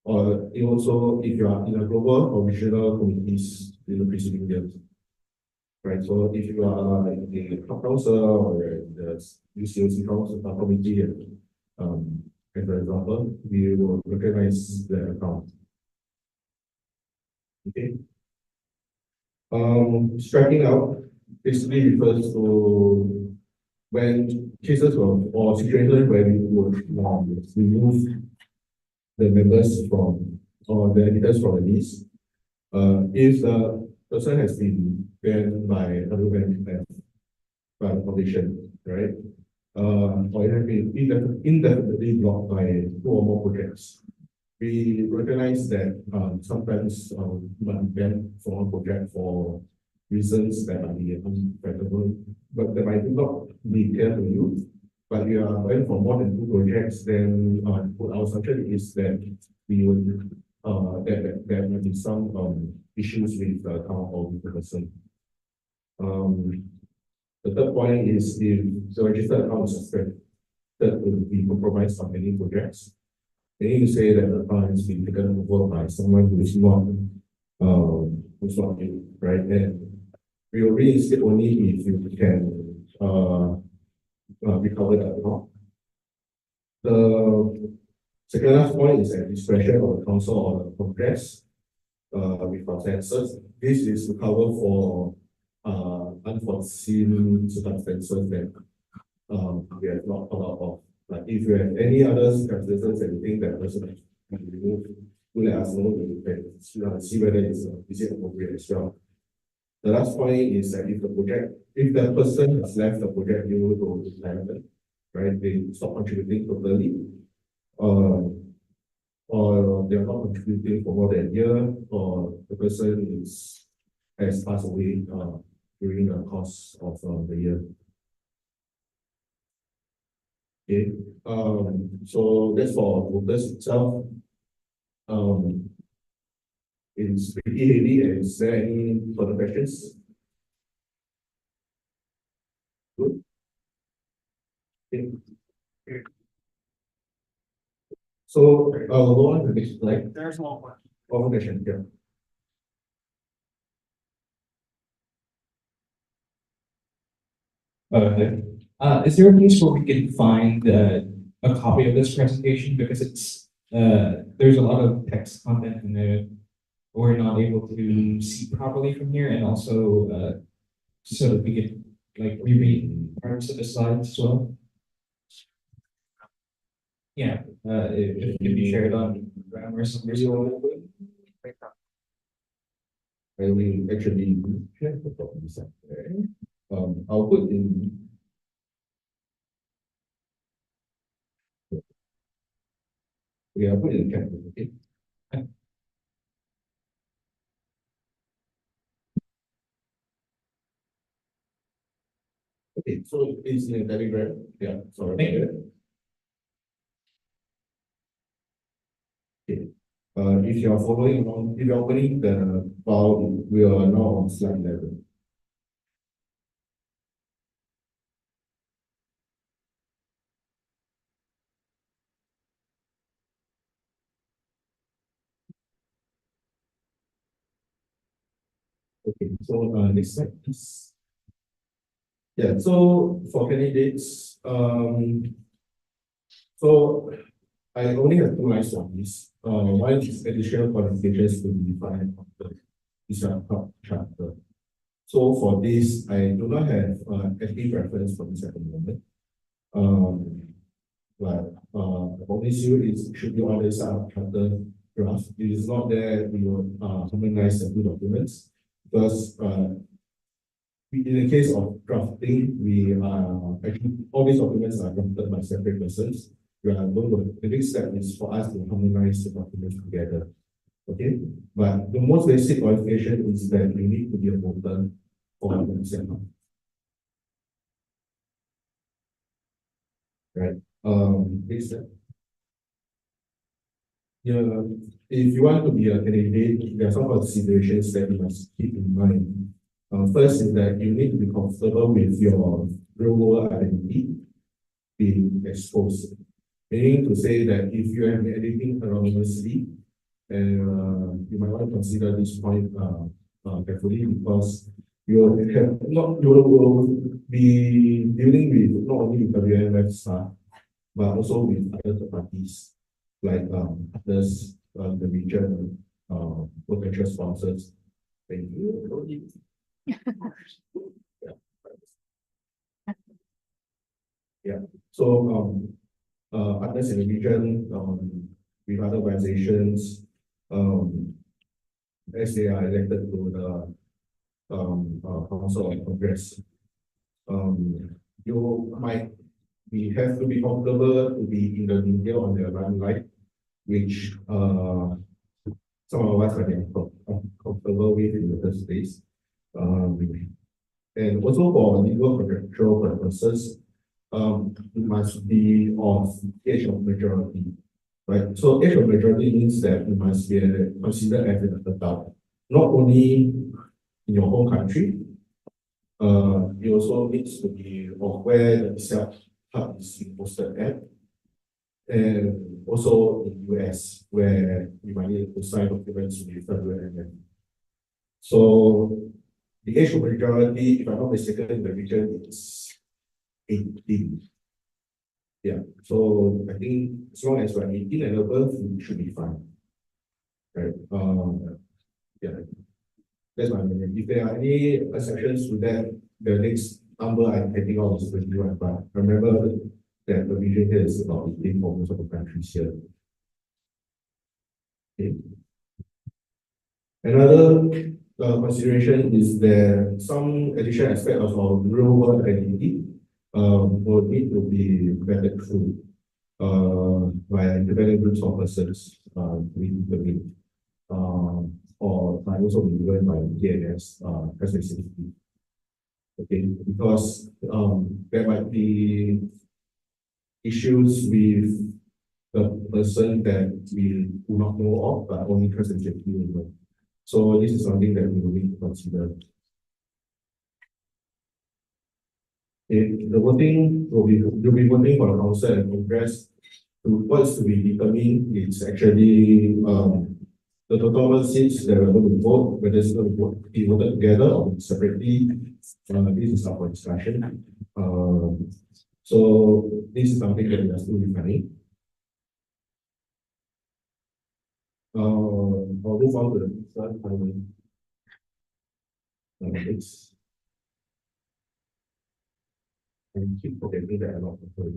Or also, if you are in a global or regional communities in the preceding years, right? So if you are in the council or the UCOC council committee, as an example, we will recognize the account. Okay. Striking out basically refers to when cases or situations where we would remove the members from or the editors from the list. If the person has been banned by a government by a foundation, right? Or it has been indefinitely blocked by 2 or more projects. We recognize that sometimes might be banned from one project for reasons that might be unfathomable, but that might not be clear to you. But we are going for more than two projects, then our assumption is that we will that there might be some issues with the account or with the person. The third point is if the registered account is suspected to be compromised on any projects, they need to say that the account has been taken over by someone who is not you, right? And we will reinstate only if you can recover the account. The second last point is at discretion of the council or the congress with consensus. This is to cover for unforeseen circumstances that we have not thought of. Like if you have any other circumstances and you think that person can be removed, do let us know. We can see whether it's is it appropriate as well. The last point is that if the person has left the project due to retirement, right, they stop contributing totally, or they're not contributing for more than a year, or the person has passed away during the course of the year. Okay, so that's for voters itself. It's pretty heavy. Is there any further questions? Good. Okay. So I'll go on to the next slide. There's one question. One question, yeah. Is there a place where we can find a copy of this presentation, because it's there's a lot of text content in there we're not able to see properly from here, and also so that we can like reread parts of the slides as well. Yeah, if it can be shared on Instagram or somewhere. I will actually share the copies. I'll put in. Okay, I'll put in the chat. Okay. Okay, so it's in a Telegram. Yeah, sorry. Thank you. Okay. If you are following along, if you are opening the file, we are now on slide 11. Okay, so next slide, please. Yeah, so for candidates, so I only have two lines on this. One is additional qualifications to be defined on the ESEAP chapter. So for this, I do not have active reference for this at the moment. But the only issue is should be on the ESEAP chapter draft. If it is not there, we will harmonize the two documents, because in the case of drafting, we are actually all these documents are drafted by separate persons. We are going to, the next step is for us to harmonize the documents together. Okay, but the most basic qualification is that we need to be a voter for the exam. Right. Next step. Yeah, if you want to be a candidate, there are some considerations that you must keep in mind. First is that you need to be comfortable with your real world identity being exposed. Meaning to say that if you have been editing anonymously, and you might want to consider this point carefully, because you will be dealing with not only with WMF staff, but also with other third parties like others, the region, potential sponsors. Thank you. Yeah. So others in the region, with other organizations, as they are elected to the council and congress, you might have to be comfortable to be in the media on the limelight, which some of us are comfortable with in the first place. And also for legal contractual purposes, it must be of age of majority, right? So age of majority means that you must be considered as an adult, not only in your home country. It also needs to be of where the ESEAP hub is posted at, and also in US, where you might need to sign documents with federal government. So the age of majority, if I'm not mistaken, in the region is 18. Yeah, so I think as long as we're 18 and above, we should be fine. Right. Yeah. That's my opinion. If there are any exceptions to that, the next number I'm taking out is 21. But remember that the region here is about 18 for most of the countries here. Okay. Another consideration is that some additional aspect of our real world identity will need to be vetted through by independent groups of persons within the league, or might also be given by DNS as a safety. Okay, because there might be issues with the person that we do not know of, but only trust and safety will know. So this is something that we will need to consider. The voting will be voting for the council and congress. What is to be determined is actually the total seats that we're going to vote, whether it's going to be voted together or separately. This is up for discussion. So this is something that we are still defining. I'll move on to the next one. It's I keep forgetting that a lot of people.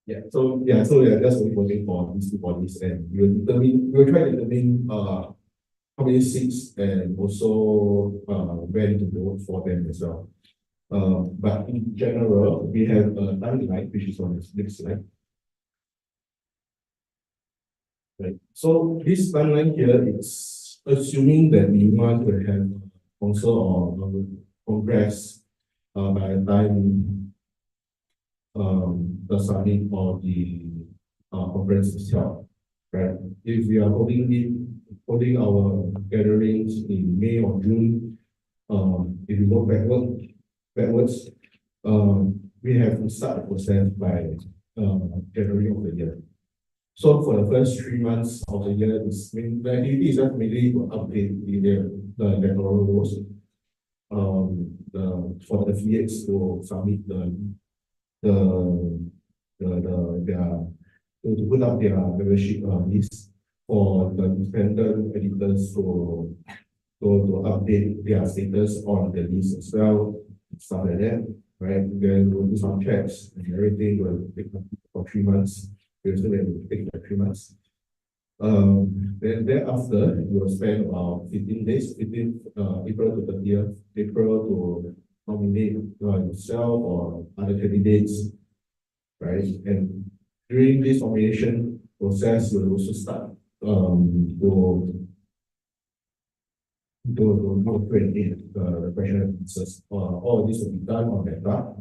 Yeah, so we're just voting for these two bodies, and we'll try to determine how many seats and also when to vote for them as well. But in general, we have a timeline, which is on the next slide. Right. So this timeline here is assuming that we want to have council or congress by the time the summit or the conference itself, right? If we are holding our gatherings in May or June, if we go backwards, we have to start the process by January of the year. So for the first 3 months of the year, the activity is just mainly to update the electoral rules. For the affiliates to submit to put up their membership list, for the independent editors to update their status on the list as well, stuff like that, right? Then we'll do some checks and everything will take for 3 months. We'll still take like 3 months. Then thereafter, we will spend about 15 days, April to 30th, April to nominate yourself or other candidates, right? And during this nomination process, we'll also start to create the question and answers. All this will be done on that part,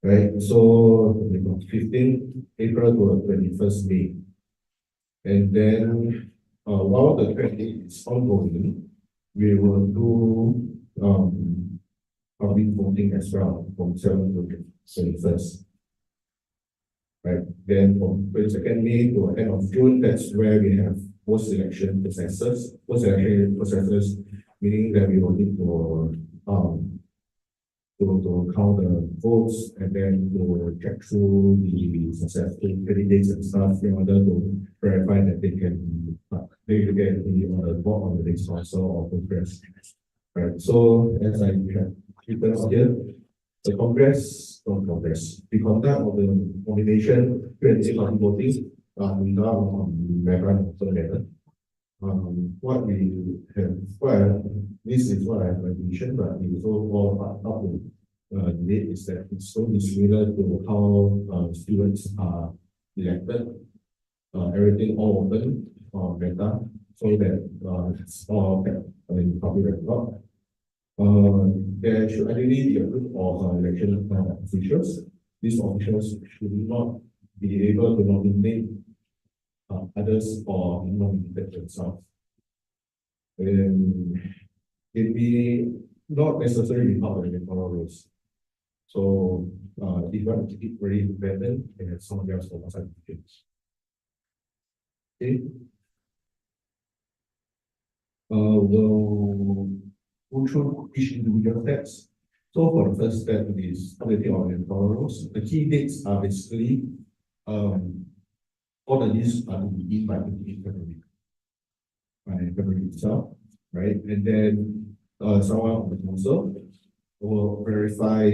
right? So 15th April to 21st May. And then while the training is ongoing, we will do public voting as well from 7th to 21st. Right. Then from 22nd May to end of June, that's where we have post-election processes. Post-election processes, meaning that we will need to count the votes and then to check through the successful candidates and stuff in order to verify that they can be on the board on the next council or congress. Right. So as I have written out here, the the conduct of the nomination, party voting, we now on memorandum of letter. What we have, this is what I have mentioned, but it is all part of the debate is that it's so similar to how students are elected. Everything all open, better, so that, it's all kept in public record. There should ideally be a group of election officials. These officials should not be able to nominate others or nominate themselves. It may not necessarily be part of the electoral rules. So, if you want to keep it very independent, and have someone else from outside the games. Okay. We'll go through each individual steps. So for the first step is clarity on the electoral rules. The key dates are basically, all the lists are to be in by 28 February. By February itself, right? And then, someone on the council will verify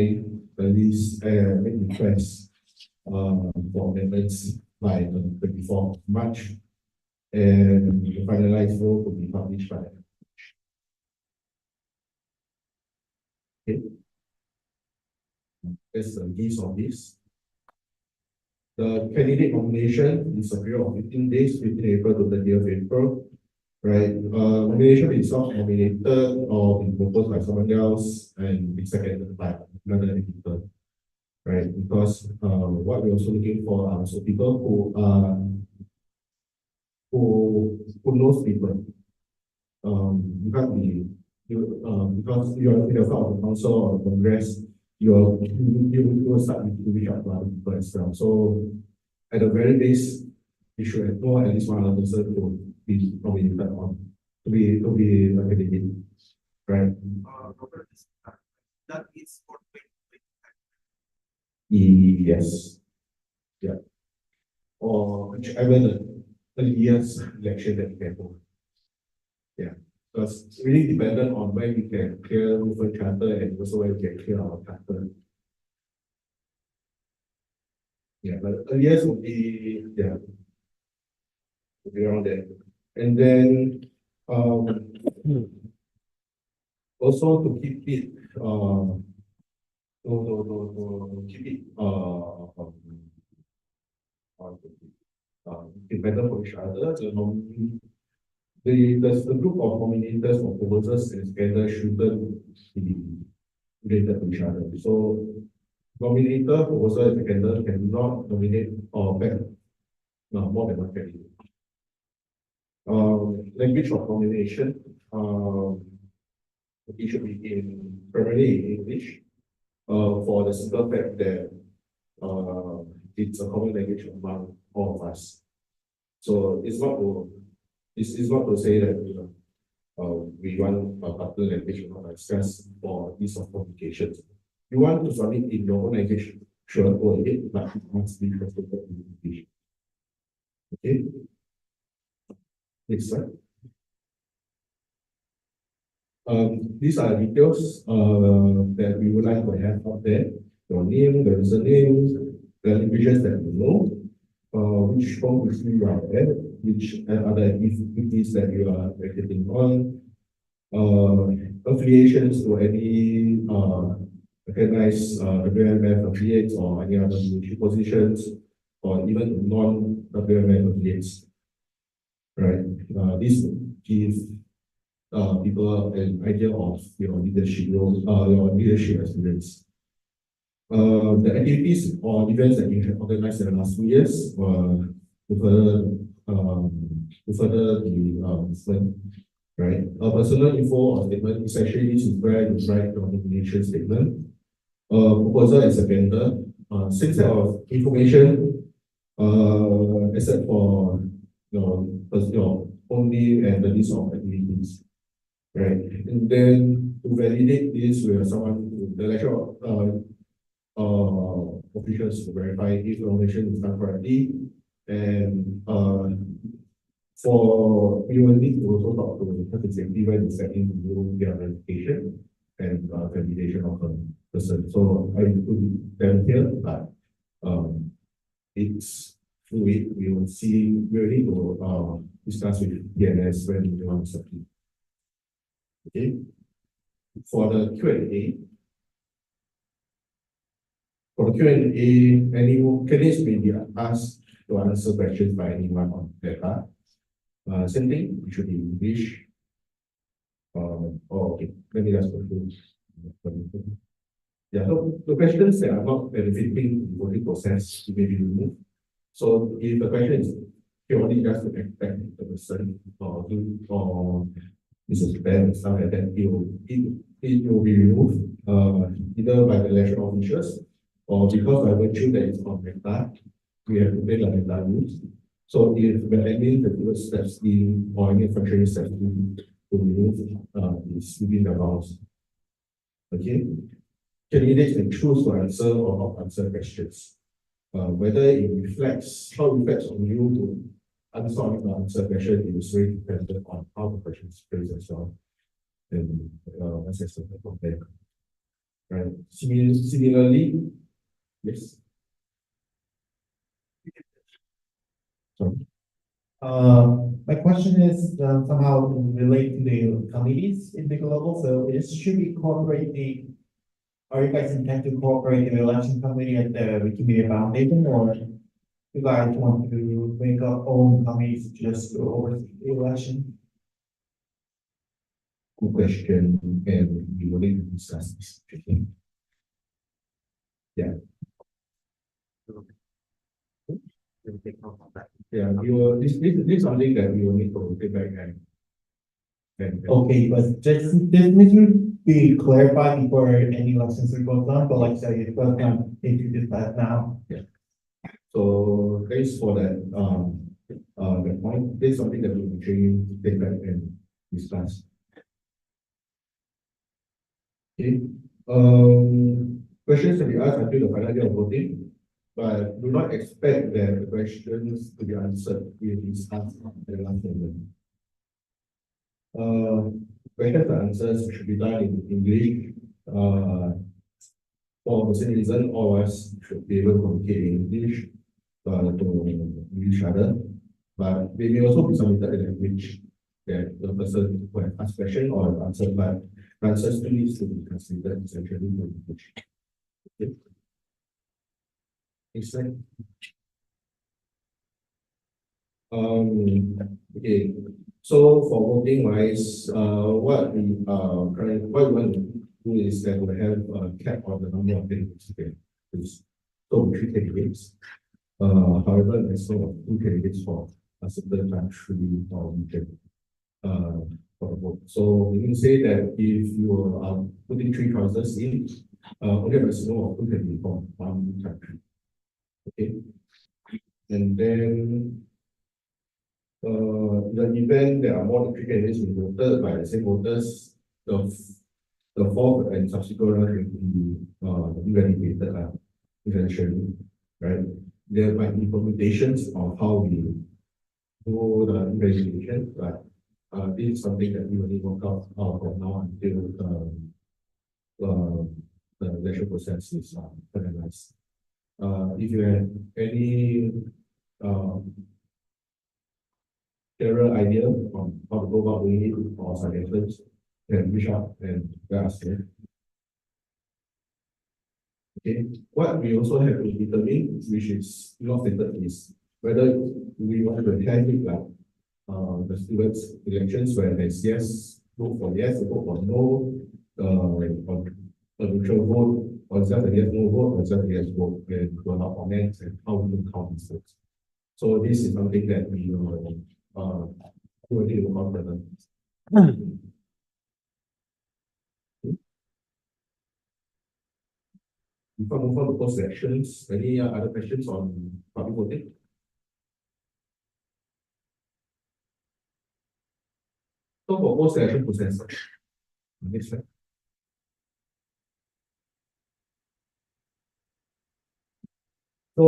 the list and make requests for amendments by the 24th of March. And the finalized vote will be published by okay. That's the list of this. The candidate nomination is a period of 15 days, 15 April to 30th April. Right, nomination itself nominated or be proposed by someone else and be seconded by another editor. Right, because what we're also looking for are also people who knows people. You can't be because you're in the front of the council or the congress, you will start to reach out to other people as well. So at the very base, you should know at least one other person to be nominated on to be a candidate, right? That is for 2025. Yes. Yeah. Or whichever the year's election that you can hold. Yeah. Because it's really dependent on when we can clear movement charter and also when we can clear our charter. Yeah, but earliest would be would be around there. And then also to keep it to keep it better for each other, the group of nominators or proposers and together shouldn't be related to each other. So nominator, proposer, and seconder cannot nominate or back more than one candidate. Language of nomination, it should be in primarily in English. For the simple fact that it's a common language among all of us. So it's not to say that we want a particular language or just for ease of communication. You want to submit in your own language, sure, go ahead, but it must be translated in English. Okay. Next slide. These are details that we would like to have out there. Your name, the username, the languages that you know, which form you are at, which other activities that you are acting on, affiliations to any recognized WMF affiliates or any other leadership positions, or even non-WMF affiliates. Right. This gives people an idea of your leadership role, your leadership experience. The activities or events that you have organized in the last 2 years to further the movement, right? A personal info or statement essentially this is where you write your nomination statement. Proposer and seconder, same set of information, except for your own name and the list of activities, right? And then to validate this, we have someone, the lecture officials to verify if information is done correctly. And we will need to also talk to the person safety when it's setting to do their verification and validation of a person. So I put them here, but it's fluid. We will need to discuss with DNS when we want to submit. Okay. For the Q&A, any candidates may be asked to answer questions by anyone on data. Same thing, it should be English. Okay, let me just go through. Yeah, so the questions that are not benefiting the voting process may be removed. So if the question is purely just to affect the person or do or Mrs. Ben and stuff like that, it will be removed either by the election officials or because by virtue that it's on meta, we have to pay the meta rules. So if the admin the steps in or any functioning steps in to remove is within the bounds. Okay. Candidates can choose to answer or not answer questions. Whether it reflects, how it reflects on you to answer or not answer question is very dependent on how the question is phrased as well. And assess from there. Right. Similarly, yes. Sorry. My question is somehow related to the committees in the global, so it should incorporate the. Are you guys intend to cooperate the election committee at the Wikimedia Foundation, or you guys want to make our own committees just to oversee the election? Good question, and we will need to discuss this. Yeah. Yeah, this is something that we will need to take back and Okay, but just this needs to be clarified before any elections are going on, but like I said, it does not introduce that now. so thanks for that that point. This is something that we will actually take back and discuss. Okay. Questions to be asked until the final day of voting, but do not expect that the questions to be answered will be asked at the last moment. Questions and answers should be done in English. For the same reason, all of us should be able to communicate in English to each other, but they may also be submitted in language that the person who has asked question or answered, but answers to needs to be translated essentially to English. Okay. Next slide. Okay. So for voting wise, what we want to do is that we have a cap on the number of candidates. Okay, so 3 candidates. However, there's no 2 candidates for a certain country or region. For the vote. So we can say that if you are putting 3 choices in, only a maximum of 2 can be from 1 country. Okay, and then. In the event there are more than 3 candidates being voted by the same voters, the 4th and subsequent round will be eradicated eventually, right? There might be permutations of how we do the eradication, but this is something that we will work out from now until the election process is finalized. If you have any general idea on how to go about doing it or suggestions, then reach out and ask them. Okay, what we also have to determine, which is not stated, is whether we want to have it like the students' elections where there's yes, vote for yes, vote for no, or a neutral vote, or just a yes, no vote, or just a yes vote, and to allow comments and how we will count these votes. So this is something that we will already look on the before we move on to post elections, any other questions on public voting? So for post election process, next slide. So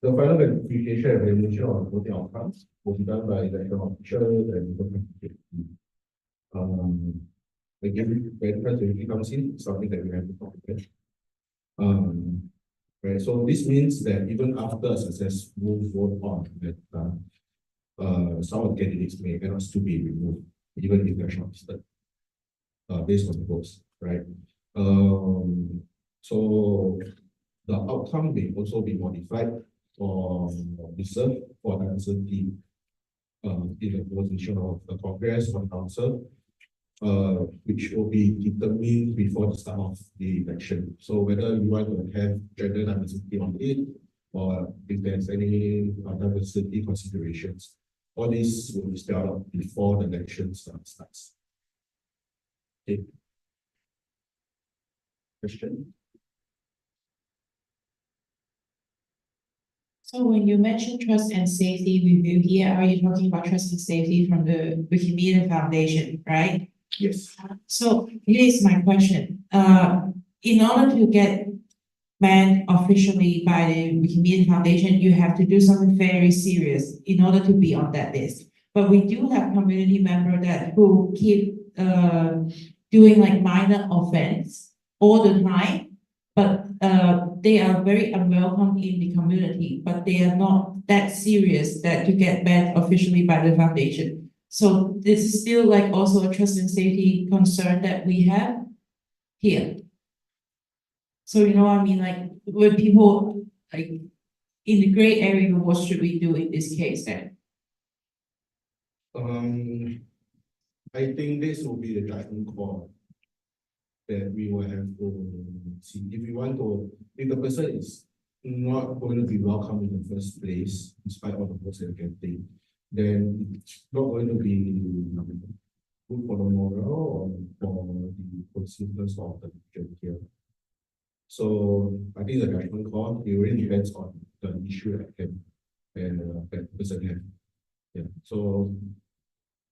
the final verification and evaluation of voting outcomes will be done by the election officials and again, when the comes in, something that we have to talk about. Right. So this means that even after a successful vote on that, some of the candidates may cannot still be removed, even if they're shortlisted, based on the votes, right? So the outcome may also be modified or reserved for the uncertainty. in the position of the Congress or Council, which will be determined before the start of the election. So whether you want to have gender diversity on it, or if there's any diversity considerations, all this will be spelled out before the election starts. Okay. Question? So when you mention trust and safety review here, are you talking about trust and safety from the Wikimedia Foundation, right? Yes. So here's my question. In order to get banned officially by the Wikimedia Foundation, you have to do something very serious in order to be on that list. But we do have community members who keep doing like minor offense all the time, but they are very unwelcome in the community, but they are not that serious that to get banned officially by the foundation. So this is still like also a trust and safety concern that we have here. So you know what I mean, like when people like in the gray area, what should we do in this case then? I think this will be the judgment call that we will have to see. If the person is not going to be welcome in the first place, despite all the votes they're getting, then it's not going to be good for the morale or for the consumers of the region here. So I think the judgment call, it really depends on the issue at hand and that person have. Yeah. So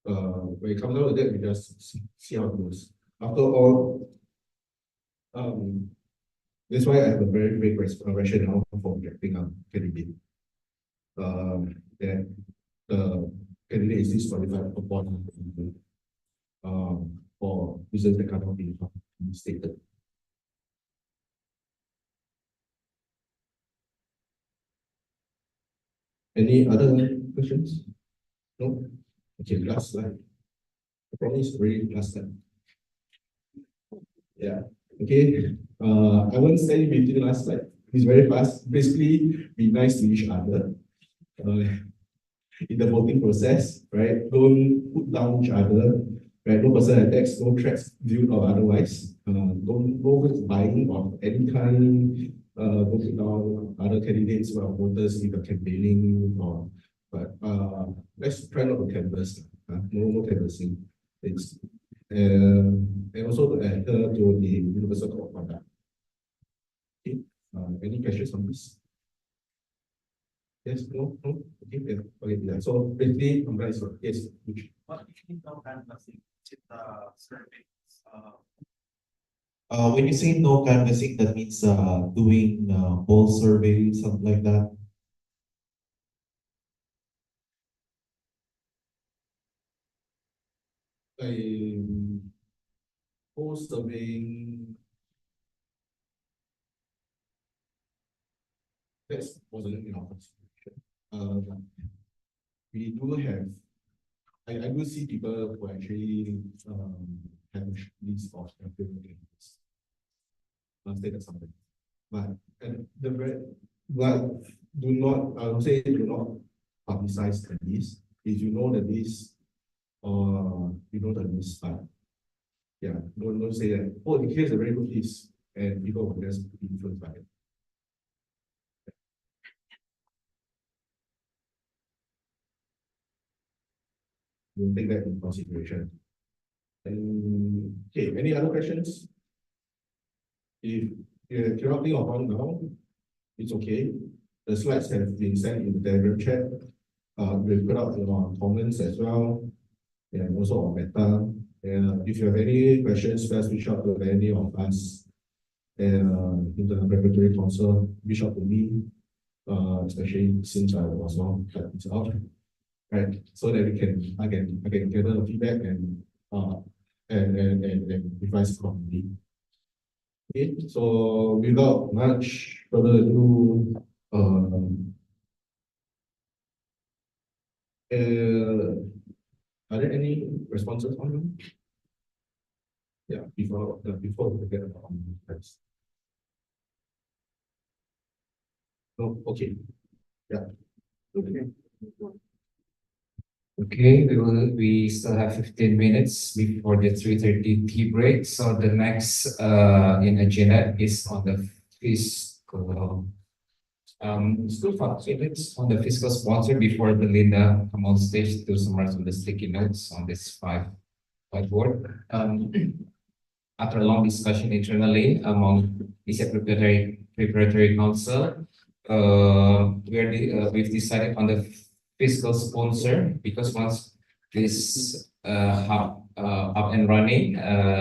when it comes down to that, we just see how it goes. After all, that's why I have a very big rationale for rejecting a candidate. That the candidate is disqualified upon for reasons that cannot be stated. Any other questions? No? Okay, last slide. I promise really last slide. Yeah. Okay. I won't say between the last slide. It's very fast. Basically, be nice to each other. In the voting process, right? Don't put down each other, right? No personal attacks, no threats, viewed or otherwise. Don't buying of any kind. Don't put down other candidates or voters in the campaigning or. But let's try not to canvass. No canvassing. It's and also to adhere to the universal code of conduct. Okay. Any questions on this? Yes, no, okay, yeah, okay, yeah. So basically, I'm going to yes, which What do you mean no canvassing? Is it surveys? When you say no canvassing, that means doing poll survey, something like that. Poll surveying. That wasn't in our consideration. We do have. I do see people who actually have list of candidates. State something, but and but do not. I would say do not publicize the list. If you know the list, you know the list, but yeah, don't say that. Oh, here's a very good list, and people will just be influenced by it. We'll take that into consideration. And okay, any other questions? If you cannot think of one now, it's okay. The slides have been sent in the Telegram chat. We'll put out your comments as well, and also on Meta. And if you have any questions, please reach out to any of us. And in the preparatory council, reach out to me, especially since I was on that it's out. Right, so that I can gather the feedback and revise accordingly. Okay, so without much further ado, are there any responses on them? Yeah, before we get on this. No, okay. Yeah. Okay. Okay, we still have 15 minutes before the 3:30 tea break. So the next in agenda is on the fiscal. School funds, it's on the fiscal sponsor before Belinda come on stage to summarize on the sticky notes on this whiteboard. After a long discussion internally among ESEAP preparatory council, we've decided on the fiscal sponsor because once this up and running,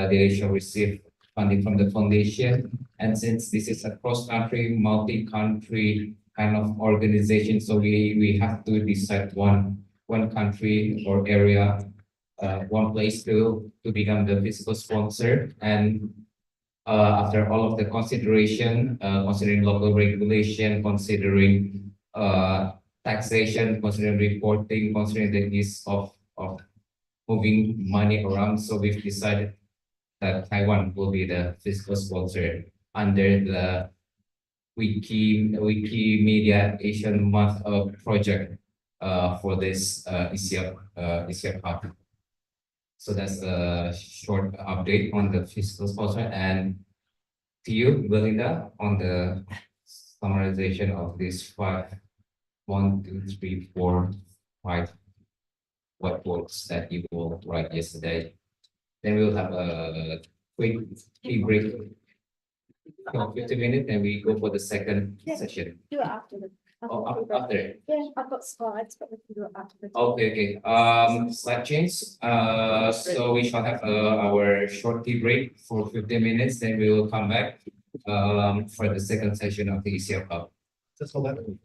they shall receive funding from the foundation. And since this is a cross-country, multi-country kind of organization, so we have to decide one country or area, one place to become the fiscal sponsor. And after all of the consideration, considering local regulation, considering taxation, considering reporting, considering the ease of moving money around, so we've decided that Taiwan will be the fiscal sponsor under the Wikimedia Asian Month project for this ESEAP Hub. So that's a short update on the fiscal sponsor, and to you, Belinda, on the summarization of these 1, 2, 3, 4, 5 whiteboards that you will write yesterday. Then we'll have a quick tea break of 15 minutes, and we go for the second session. Do it after the. Oh, after. Yeah, I've got slides, but we can do it after the. Okay. Slide change. So we shall have our short tea break for 15 minutes, then we will come back for the second session of the ECF Hub. Just hold that.